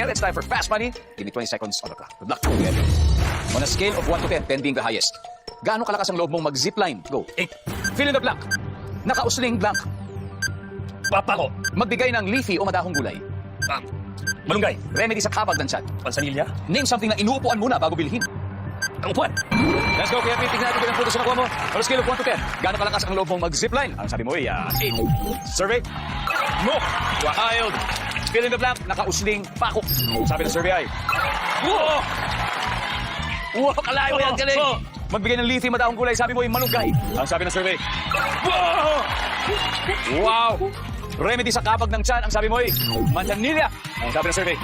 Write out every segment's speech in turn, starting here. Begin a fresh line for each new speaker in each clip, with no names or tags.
But it's time for fast money. Give me 20 seconds on the clock. Good luck. Get it. On a scale of 1 to 10, 10 being the highest, gaano kalakas ang loob mong mag-zipline? Go.
8.
Fill in the blank. Nakausling blank.
Papako.
Magbigay ng leafy o madahong gulay.
Malunggay.
Remedy sa kabag ng tiyan.
Pansanilya.
Name something na inuupuan muna bago bilhin.
Ang upuan.
Let's go, Kevin. Tignan natin bilang puntos na nakuha mo. On a scale of 1 to 10, gaano kalakas ang loob mong mag-zipline? Ang sabi mo ay 8. Survey? No. Wild. Fill in the blank. Nakausling pako. Sabi ng survey ay... Wow! Wow, kalayo yan. Galing. Magbigay ng leafy madahong gulay. Sabi mo ay malunggay. Ang sabi ng survey. Wow! Wow! Remedy sa kabag ng tiyan. Ang sabi mo ay manzanilla. Ang sabi ng survey.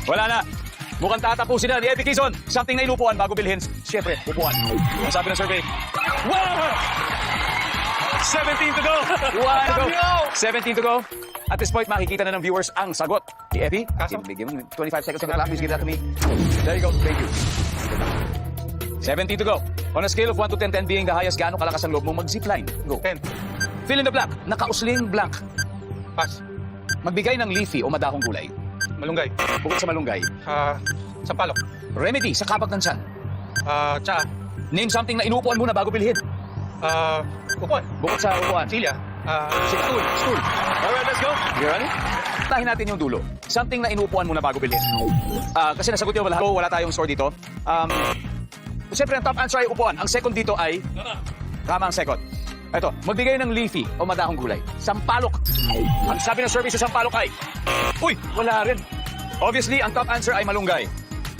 Wala na. Mukhang tatapusin na ni Eddie Quezon. Something na inupuan bago bilhin. Siyempre, upuan. Ang sabi ng survey. Wow! 17 to go. 1 to go. 17 to go. At this point, makikita na ng viewers ang sagot. Ni Eddie, bigyan mo 25 seconds on the clock. Please give that to me. There you go. Thank you. 17 to go. On a scale of 1 to 10, 10 being the highest, gaano kalakas ang loob mo mag-zipline? Go.
10.
Fill in the blank. Nakausling blank.
Pass.
Magbigay ng leafy o madahong gulay.
Malunggay.
Bukod sa malunggay.
Sampalok.
Remedy sa kabag ng tiyan.
Tsaa.
Name something na inuupuan muna bago bilhin.
Upuan.
Bukod sa upuan.
Silya.
Stool. Stool. Alright, let's go. You ready? Tahin natin yung dulo. Something na inuupuan muna bago bilhin. Kasi nasagot yun, wala tayong score dito. Siyempre, ang top answer ay upuan. Ang second dito ay... Tama ang second. Ito, magbigay ng leafy o madahong gulay. Sampalok. Ang sabi ng survey sa sampalok ay... Uy, wala rin. Obviously, ang top answer ay malunggay.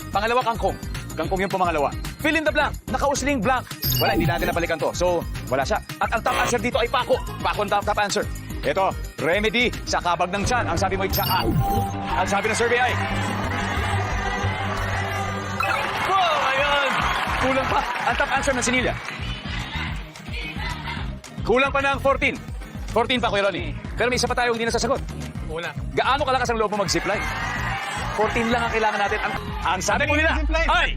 Pangalawa, kangkong. Kangkong yung pumangalawa. Fill in the blank. Nakausling blank. Wala, hindi natin napalikan to. So, wala siya. At ang top answer dito ay pako. Pako ang top answer. Ito, remedy sa kabag ng tiyan. Ang sabi mo ay tsaa. Ang sabi ng survey ay... Oh, ayan! Kulang pa. Ang top answer ng sinilya. Kulang pa ng 14. 14 pa, Kuya Ronnie. Pero may isa pa tayo hindi nasasagot.
Una.
Gaano kalakas ang loob mo mag-zipline? 14 lang ang kailangan natin. Ang sabi mo nila ay...